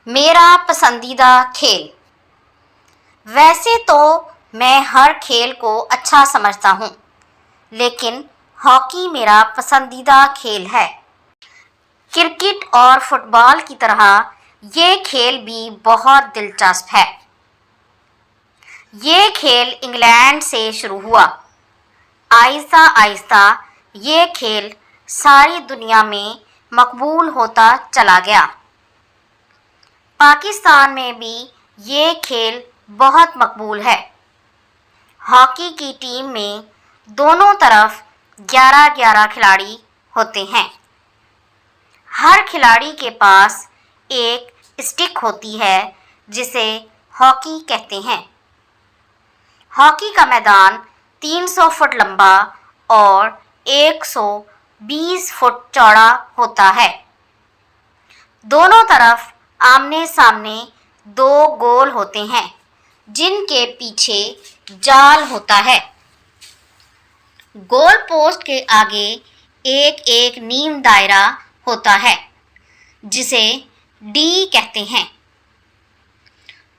मेरा पसंदीदा खेल। वैसे तो मैं हर खेल को अच्छा समझता हूँ, लेकिन हॉकी मेरा पसंदीदा खेल है। क्रिकेट और फुटबॉल की तरह ये खेल भी बहुत दिलचस्प है। ये खेल इंग्लैंड से शुरू हुआ। आहिस्ता आहिस्ता ये खेल सारी दुनिया में मकबूल होता चला गया। पाकिस्तान में भी ये खेल बहुत मकबूल है। हॉकी की टीम में दोनों तरफ 11-11 खिलाड़ी होते हैं। हर खिलाड़ी के पास एक स्टिक होती है जिसे हॉकी कहते हैं। हॉकी का मैदान 300 फुट लंबा और 120 फुट चौड़ा होता है। दोनों तरफ आमने सामने 2 गोल होते हैं जिनके पीछे जाल होता है। गोल पोस्ट के आगे एक नीम दायरा होता है जिसे डी कहते हैं।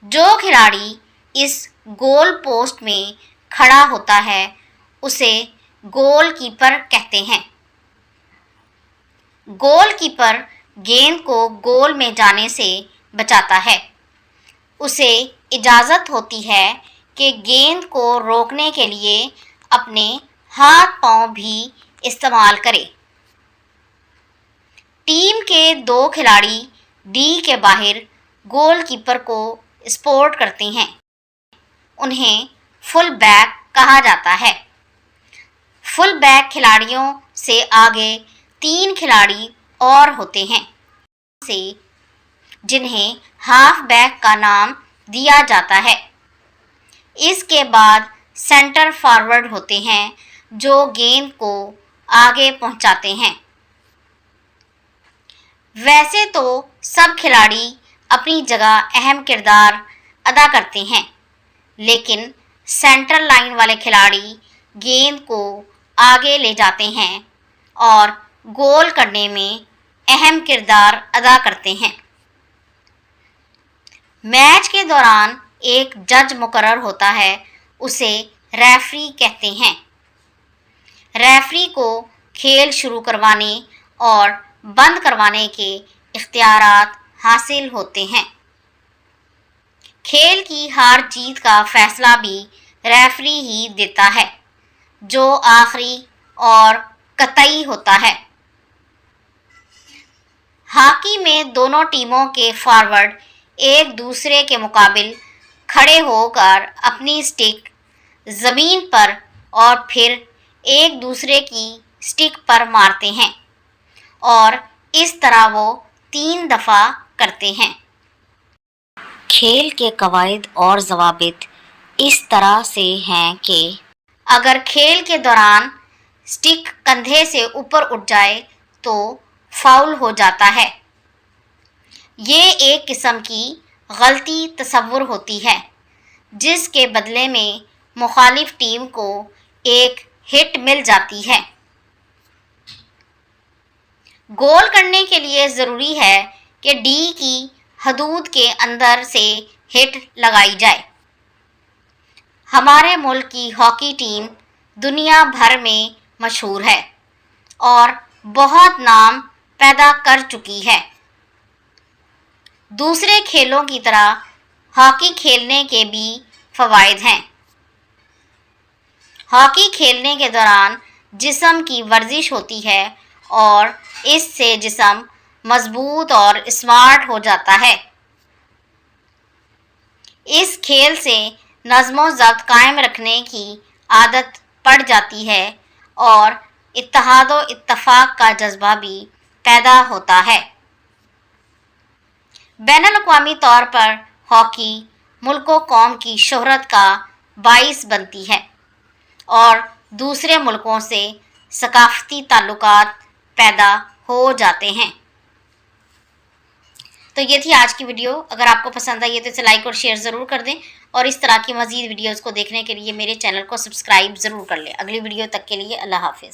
जो खिलाड़ी इस गोल पोस्ट में खड़ा होता है उसे गोलकीपर कहते हैं। गोलकीपर गेंद को गोल में जाने से बचाता है। उसे इजाज़त होती है कि गेंद को रोकने के लिए अपने हाथ पांव भी इस्तेमाल करे। टीम के 2 खिलाड़ी डी के बाहर गोलकीपर को सपोर्ट करते हैं। उन्हें फुल बैक कहा जाता है। फुल बैक खिलाड़ियों से आगे 3 खिलाड़ी और होते हैं जिन्हें हाफ बैक का नाम दिया जाता है। इसके बाद सेंटर फॉरवर्ड होते हैं जो गेंद को आगे पहुंचाते हैं। वैसे तो सब खिलाड़ी अपनी जगह अहम किरदार अदा करते हैं, लेकिन सेंटर लाइन वाले खिलाड़ी गेंद को आगे ले जाते हैं और गोल करने में अहम किरदार अदा करते हैं। मैच के दौरान एक जज मुकर्रर होता है, उसे रेफरी कहते हैं। रेफरी को खेल शुरू करवाने और बंद करवाने के इख्तियारात हासिल होते हैं। खेल की हार जीत का फैसला भी रेफरी ही देता है, जो आखिरी और कतई होता है। हॉकी में दोनों टीमों के फॉरवर्ड एक दूसरे के मुकाबिल खड़े होकर अपनी स्टिक ज़मीन पर और फिर एक दूसरे की स्टिक पर मारते हैं और इस तरह वो 3 दफ़ा करते हैं। खेल के कवायद और ज़वाबित इस तरह से हैं कि अगर खेल के दौरान स्टिक कंधे से ऊपर उठ जाए तो फाउल हो जाता है। ये एक किस्म की गलती तस्वुर होती है जिसके बदले में मुखालिफ टीम को एक हिट मिल जाती है। गोल करने के लिए ज़रूरी है कि डी की हदूद के अंदर से हिट लगाई जाए। हमारे मुल्क की हॉकी टीम दुनिया भर में मशहूर है और बहुत नाम पैदा कर चुकी है। दूसरे खेलों की तरह हॉकी खेलने के भी फ़वाइद हैं। हॉकी खेलने के दौरान जिस्म की वर्जिश होती है और इससे जिस्म मजबूत और स्मार्ट हो जाता है। इस खेल से नज़्म ज़ब्त कायम रखने की आदत पड़ जाती है और इत्तेहाद व इत्तफ़ाक़ का जज्बा भी पैदा होता है। बैनुल-अक़वामी तौर पर हॉकी मुल्क व कौम की शोहरत का बाइस बनती है और दूसरे मुल्कों से सकाफ़ती ताल्लुकात पैदा हो जाते हैं। तो ये थी आज की वीडियो। अगर आपको पसंद आई है तो इसे लाइक और शेयर ज़रूर कर दें और इस तरह की मज़ीद वीडियोज़ को देखने के लिए मेरे चैनल को सब्सक्राइब ज़रूर कर लें। अगली वीडियो तक के लिए अल्लाह हाफ़िज़।